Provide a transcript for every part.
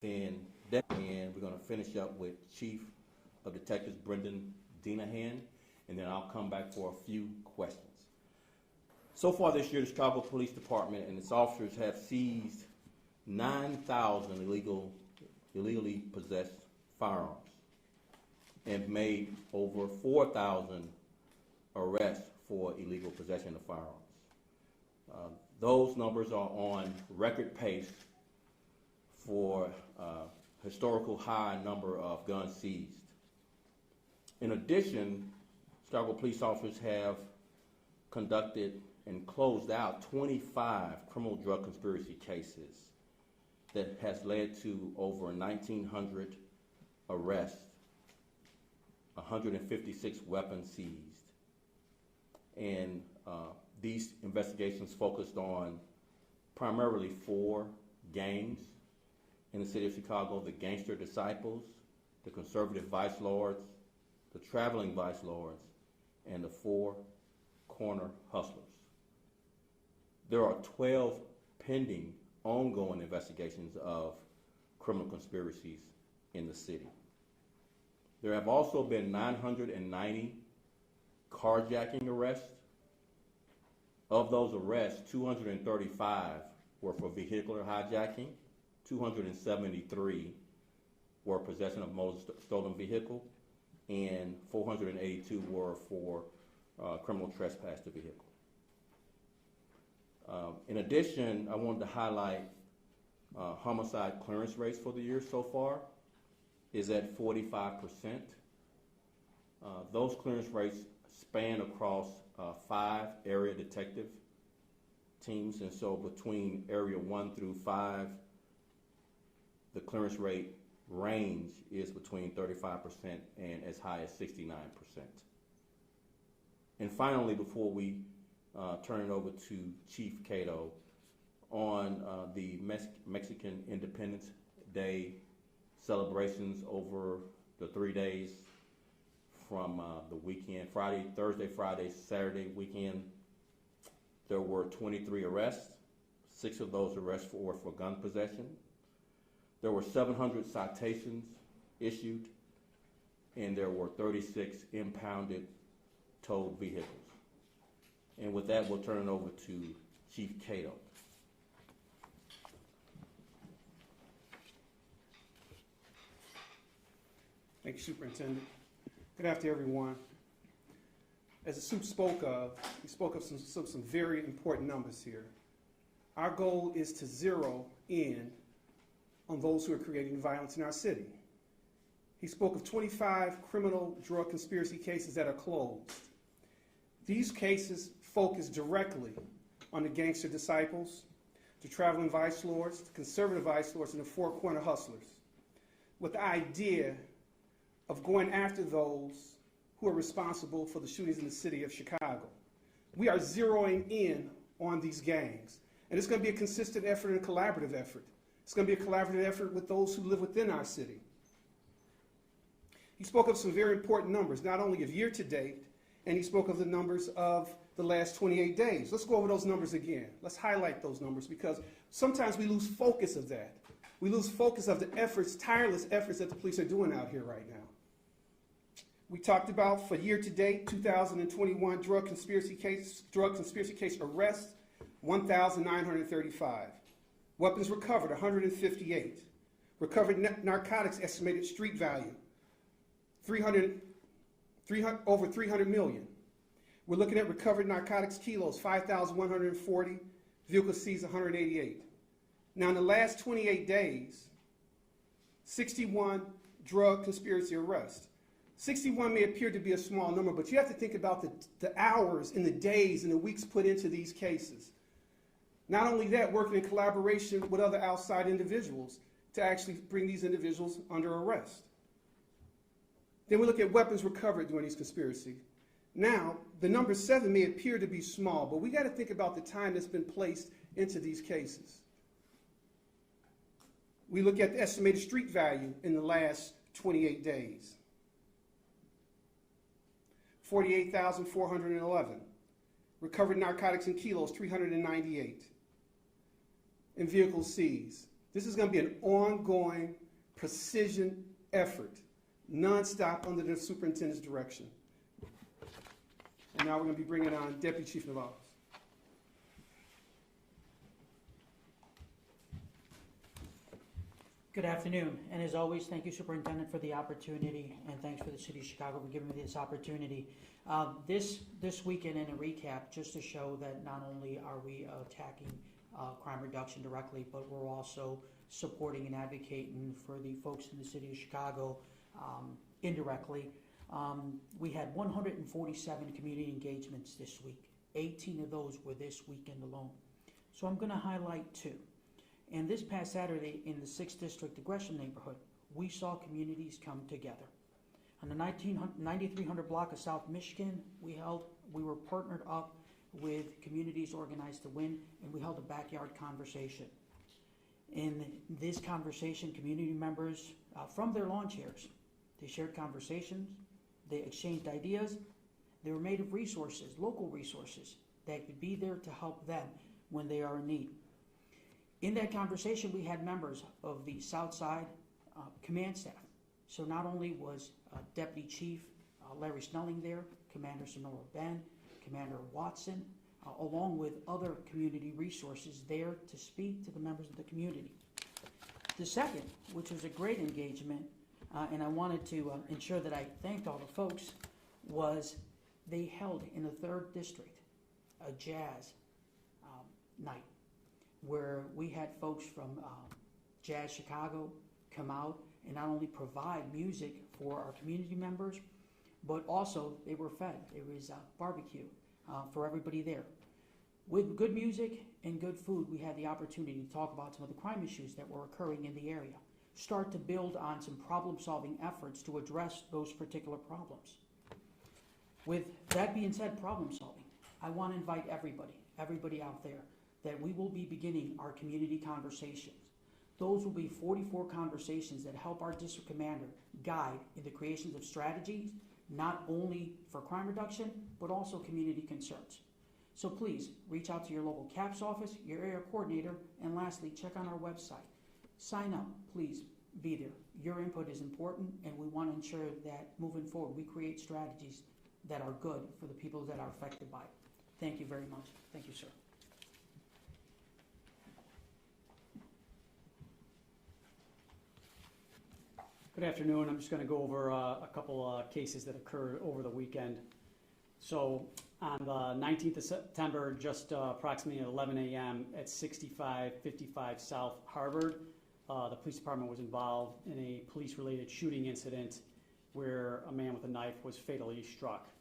and we're going to finish up with Chief of Detectives Brendan Dinahan, and then I'll come back for a few questions. So far this year, the Chicago Police Department and its officers have seized 9,000 illegally possessed firearms and made over 4,000 arrests for illegal possession of firearms. Those numbers are on record pace for historical high number of guns seized. In addition, Chicago police officers have conducted and closed out 25 criminal drug conspiracy cases that has led to over 1,900 arrests, 156 weapons seized. And these investigations focused on primarily 4 gangs in the city of Chicago: the Gangster Disciples, the Conservative Vice Lords, the Traveling Vice Lords, and the 4 Corner Hustlers. There are 12 pending ongoing investigations of criminal conspiracies in the city. There have also been 990 carjacking arrests. Of those arrests, 235 were for vehicular hijacking, 273 were possession of motor stolen vehicle, and 482 were for criminal trespass to vehicle. In addition, I wanted to highlight homicide clearance rates for the year so far is at 45%. Those clearance rates span across 5 area detective teams, and so between area 1 through 5, the clearance rate range is between 35% and as high as 69%. And finally, before we turn it over to Chief Cato, on the Mexican Independence Day celebrations over the 3 days from the weekend, Thursday, Friday, Saturday weekend, there were 23 arrests. 6 of those arrests were for gun possession. There were 700 citations issued, and there were 36 impounded towed vehicles. And with that, we'll turn it over to Chief Cato. Thank you, Superintendent. Good afternoon, everyone. As the Soup spoke of, we spoke of some very important numbers here. Our goal is to zero in on those who are creating violence in our city. He spoke of 25 criminal drug conspiracy cases that are closed. These cases focus directly on the Gangster Disciples, the Traveling Vice Lords, the Conservative Vice Lords, and the 4 Corner Hustlers, with the idea of going after those who are responsible for the shootings in the city of Chicago. We are zeroing in on these gangs, and it's going to be a consistent effort and a collaborative effort. It's going to be a collaborative effort with those who live within our city. He spoke of some very important numbers, not only of year to date, and he spoke of the numbers of the last 28 days. Let's go over those numbers again. Let's highlight those numbers, because sometimes we lose focus of that. We lose focus of the efforts, tireless efforts that the police are doing out here right now. We talked about, for year to date, 2021 drug conspiracy case arrests, 1,935. Weapons recovered, 158. Recovered narcotics estimated street value, over 300 million. We're looking at recovered narcotics kilos, 5,140. Vehicle seized, 188. Now, in the last 28 days, 61 drug conspiracy arrests. 61 may appear to be a small number, but you have to think about the hours and the days and the weeks put into these cases. Not only that, working in collaboration with other outside individuals to actually bring these individuals under arrest. Then we look at weapons recovered during these conspiracies. Now, the number 7 may appear to be small, but we got to think about the time that's been placed into these cases. We look at the estimated street value in the last 28 days. 48,411. Recovered narcotics in kilos, 398. And vehicles seized, This is going to be an ongoing precision effort, nonstop under the superintendent's direction. And now we're going to be bringing on Deputy Chief Navarro. Good afternoon, and as always, thank you, Superintendent, for the opportunity, and thanks for the City of Chicago for giving me this opportunity. This weekend, in a recap, just to show that not only are we attacking crime reduction directly, but we're also supporting and advocating for the folks in the City of Chicago indirectly. We had 147 community engagements this week. 18 of those were this weekend alone. So I'm going to highlight two. And this past Saturday in the 6th District, the Gresham neighborhood, we saw communities come together. On the 9300 block of South Michigan, we were partnered up with Communities Organized to Win, and we held a backyard conversation. In this conversation, community members from their lawn chairs, they shared conversations, they exchanged ideas, they were made of resources, local resources, that could be there to help them when they are in need. In that conversation, we had members of the Southside command staff. So not only was Deputy Chief Larry Snelling there, Commander Sonora Ben, Commander Watson, along with other community resources there to speak to the members of the community. The second, which was a great engagement, and I wanted to ensure that I thanked all the folks, was they held in the 3rd District a jazz night, where we had folks from Jazz Chicago come out and not only provide music for our community members, but also they were fed. There was barbecue for everybody there. With good music and good food, we had the opportunity to talk about some of the crime issues that were occurring in the area, start to build on some problem-solving efforts to address those particular problems. With that being said, problem-solving, I want to invite everybody out there, that we will be beginning our community conversations. Those will be 44 conversations that help our district commander guide in the creations of strategies, not only for crime reduction, but also community concerns. So please reach out to your local CAPS office, your area coordinator, and lastly, check on our website. Sign up, please be there. Your input is important, and we want to ensure that moving forward, we create strategies that are good for the people that are affected by it. Thank you very much. Thank you, sir. Good afternoon. I'm just going to go over a couple cases that occurred over the weekend. So on the 19th of September, just approximately at 11 a.m. at 6555 South Harvard, the police department was involved in a police-related shooting incident where a man with a knife was fatally struck.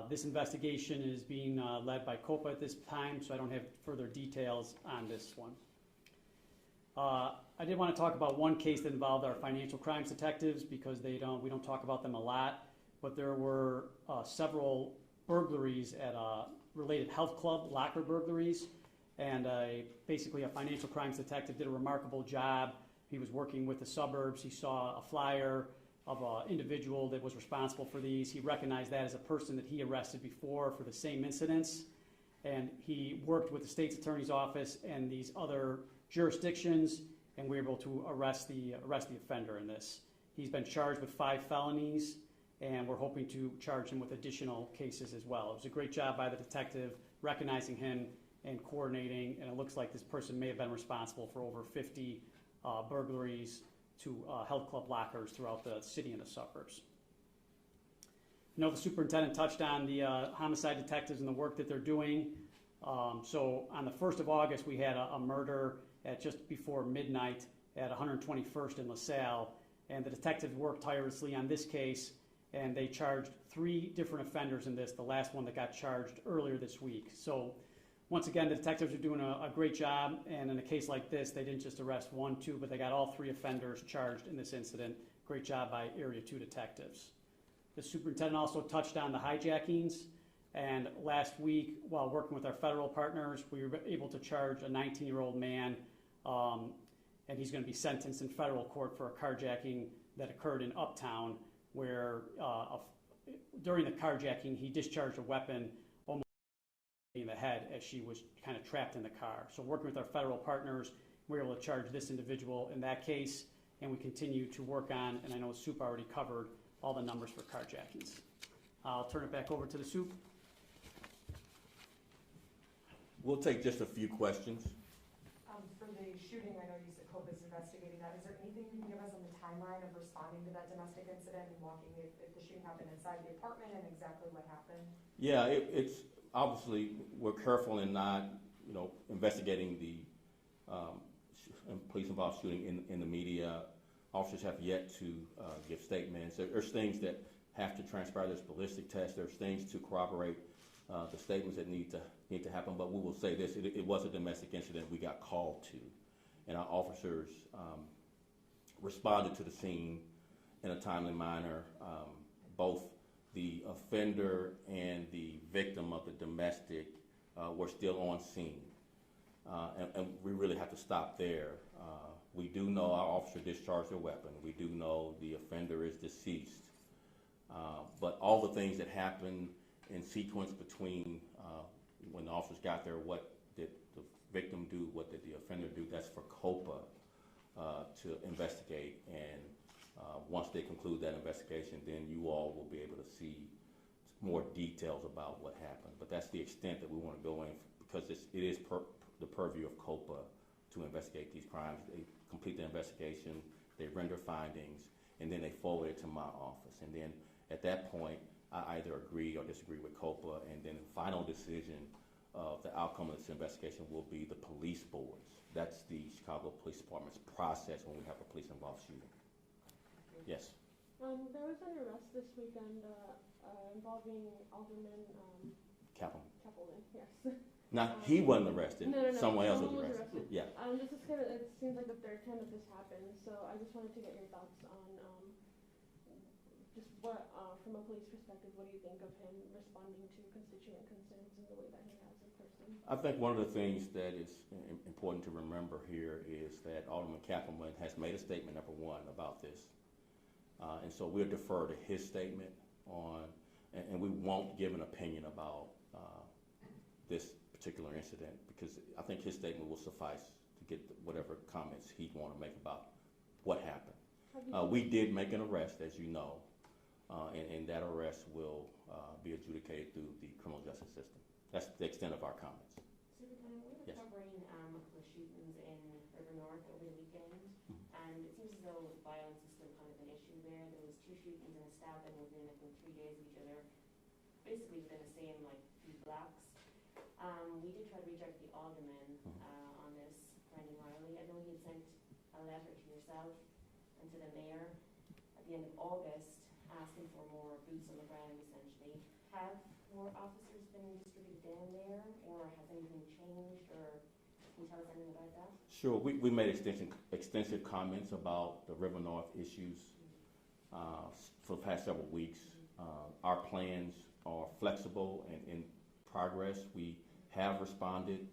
This investigation is being led by COPA at this time, so I don't have further details on this one. I did want to talk about one case that involved our financial crimes detectives because we don't talk about them a lot, but there were several burglaries at a related health club, locker burglaries, and basically a financial crimes detective did a remarkable job. He was working with the suburbs. He saw a flyer of an individual that was responsible for these. He recognized that as a person that he arrested before for the same incidents, and he worked with the state's attorney's office and these other jurisdictions, and we were able to arrest the offender in this. He's been charged with 5 felonies, and we're hoping to charge him with additional cases as well. It was a great job by the detective recognizing him and coordinating, and it looks like this person may have been responsible for over 50 burglaries to health club lockers throughout the city and the suburbs. I know the superintendent touched on the homicide detectives and the work that they're doing. So on the 1st of August, we had a murder at just before midnight at 121st in LaSalle, and the detectives worked tirelessly on this case, and they charged 3 different offenders in this, the last one that got charged earlier this week. So once again, the detectives are doing a great job, and in a case like this, they didn't just arrest 1, 2, but they got all 3 offenders charged in this incident. Great job by Area 2 detectives. The superintendent also touched on the hijackings, and last week, while working with our federal partners, we were able to charge a 19-year-old man, and he's going to be sentenced in federal court for a carjacking that occurred in Uptown, where during the carjacking, he discharged a weapon almost in the head as she was kind of trapped in the car. So working with our federal partners, We were able to charge this individual in that case, and we continue to work on, and I know Soup already covered all the numbers for carjackings. I'll turn it back over to the Soup. We'll take just a few questions. For the shooting, I know you said COPA is investigating that. Is there anything you can give us on the timeline of responding to that domestic incident and walking if the shooting happened inside the apartment and exactly what happened? Yeah, it's obviously we're careful in not, investigating the police-involved shooting in the media. Officers have yet to give statements. There's things that have to transpire. There's ballistic tests. There's things to corroborate the statements that need to happen. But we will say this: it was a domestic incident we got called to, and our officers responded to the scene in a timely manner. Both the offender and the victim of the domestic were still on scene, and we really have to stop there. We do know our officer discharged a weapon. We do know the offender is deceased. But all the things that happened in sequence between when the officers got there, what did the victim do, what did the offender do, that's for COPA to investigate. And once they conclude that investigation, then you all will be able to see more details about what happened. But that's the extent that we want to go in, because it is the purview of COPA to investigate these crimes. They complete the investigation, they render findings, and then they forward it to my office. And then at that point, I either agree or disagree with COPA, and then the final decision of the outcome of this investigation will be the police boards. That's the Chicago Police Department's process when we have a police-involved shooting. Yes? There was an arrest this weekend involving Alderman Kaplan. Yes. Now, he wasn't arrested. No. Someone else was Someone arrested. Yeah. This is kind of, it seems like the third time that this happened, so I just wanted to get your thoughts on just what, from a police perspective, what do you think of him responding to constituent concerns in the way that he has in person? I think one of the things that is important to remember here is that Alderman Kaplan has made a statement, number one, about this. And so we'll defer to his statement and we won't give an opinion about this particular incident, because I think his statement will suffice to get whatever comments he'd want to make about what happened. We did make an arrest, as you know, and that arrest will be adjudicated through the criminal justice system. That's the extent of our comments. Superintendent, we were covering the shootings in River North over the weekend, and it seems as though violence is still kind of an issue there. There was 2 shootings and a stabbing within, I think, 3 days of each other, basically within the same, few blocks. We did try to reach out to the alderman on this, Brendan Riley. I know he had sent a letter to yourself and to the mayor at the end of August asking for more boots on the ground, essentially. Have more officers been distributed down there, or has anything changed, or can you tell us anything about that? Sure. We made extensive comments about the River North issues for the past several weeks. Our plans are flexible and in progress. We have responded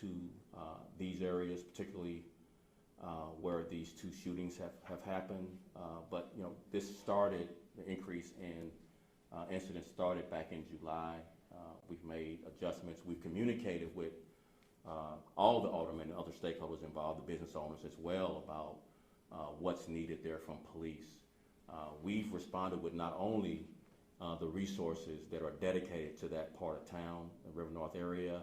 to these areas, particularly where these 2 shootings have happened. But this started, the increase in incidents started back in July. We've made adjustments. We've communicated with all the aldermen and other stakeholders involved, the business owners as well, about what's needed there from police. We've responded with not only the resources that are dedicated to that part of town, the River North area.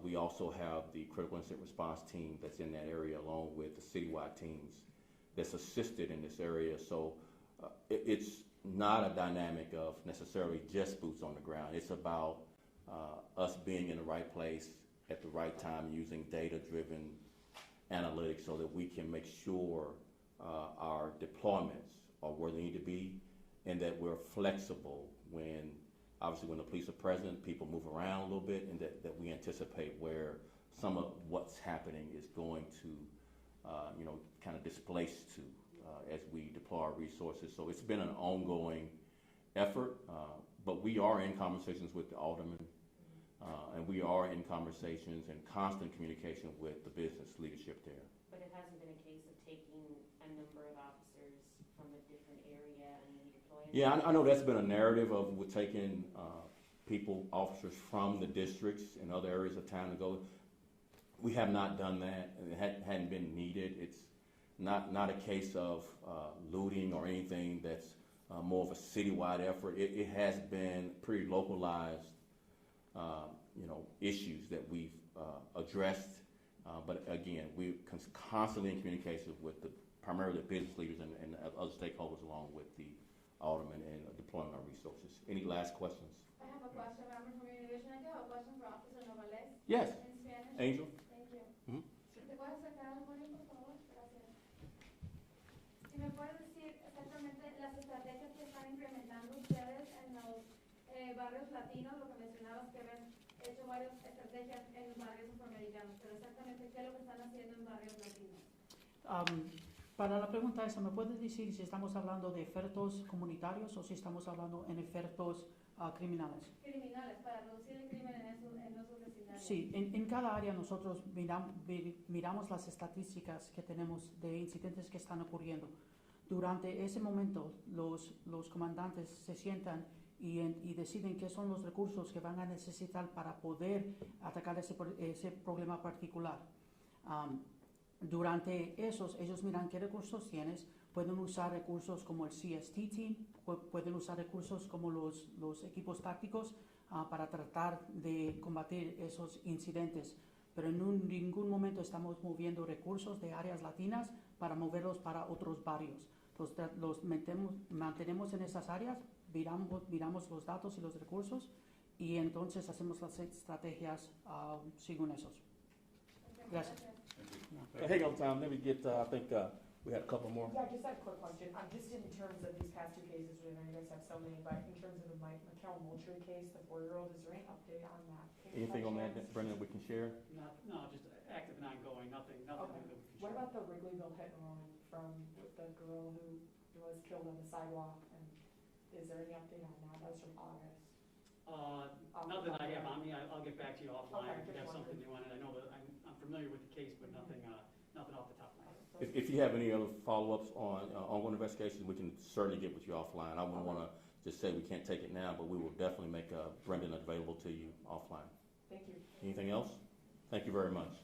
We also have the critical incident response team that's in that area, along with the citywide teams that's assisted in this area. So it's not a dynamic of necessarily just boots on the ground. It's about us being in the right place at the right time, using data-driven analytics so that we can make sure our deployments are where they need to be, and that we're flexible when the police are present, people move around a little bit, and that we anticipate where some of what's happening is going to, kind of displace to as we deploy our resources. So it's been an ongoing effort, but we are in conversations with the aldermen, and we are in conversations and constant communication with the business leadership there. But it hasn't been a case of taking a number of officers from a different area and redeploying? Yeah, I know that's been a narrative of we're taking officers from the districts and other areas of town to go. We have not done that. It hadn't been needed. It's not a case of looting or anything that's more of a citywide effort. It has been pretty localized, issues that we've addressed. But again, we're constantly in communication with primarily the business leaders and other stakeholders, along with the aldermen, and deploying our resources. Any last questions? I have a question, member from Univision. I do have a question for Officer Novales. Yes, In Spanish. Angel. Thank you. Mhm. ¿Te puedes acercar al podium, por favor? Gracias. Si me puedes decir exactamente las estrategias que están implementando ustedes en los barrios latinos, lo que mencionabas que habían hecho varias estrategias en los barrios afroamericanos, pero exactamente qué es lo que están haciendo en barrios latinos. Para la pregunta esa, ¿me puedes decir si estamos hablando de efectos comunitarios o si estamos hablando en efectos criminales? Criminales, para reducir el crimen en esos vecindarios. Sí, en cada área nosotros miramos las estadísticas que tenemos de incidentes que están ocurriendo. Durante ese momento, los comandantes se sientan y deciden qué son los recursos que van a necesitar para poder atacar ese problema particular. Durante ellos miran qué recursos tienes, pueden usar recursos como el CST Team, pueden usar recursos como los equipos tácticos para tratar de combatir esos incidentes. Pero en ningún momento estamos moviendo recursos de áreas latinas para moverlos para otros barrios. Los mantenemos en esas áreas, miramos los datos y los recursos y entonces hacemos las estrategias según esos. Gracias. Hang on, Tom. Let me get. I think we had a couple more. Yeah, just had a quick question. Just in terms of these past two cases, I know you guys have so many, but in terms of the Mikel Moultrie case, the 4-year-old, is there any update on that case? Anything by on chance? that, Brendan, we can share? No, just active and ongoing, nothing Okay. new that we can What share. about the Wrigleyville hit and run from the girl who was killed on the sidewalk? And is there any update on that? That was from August. Not that I have on me, I'll get back to you offline Okay, if you have just something new on it. I know that I'm familiar with the case, but nothing off the top of my head. If you have any other follow-ups on ongoing investigations, we can certainly get with you offline. I wouldn't want to just say we can't take it now, but we will definitely make Brendan available to you offline. Thank you. Anything else? Thank you very much.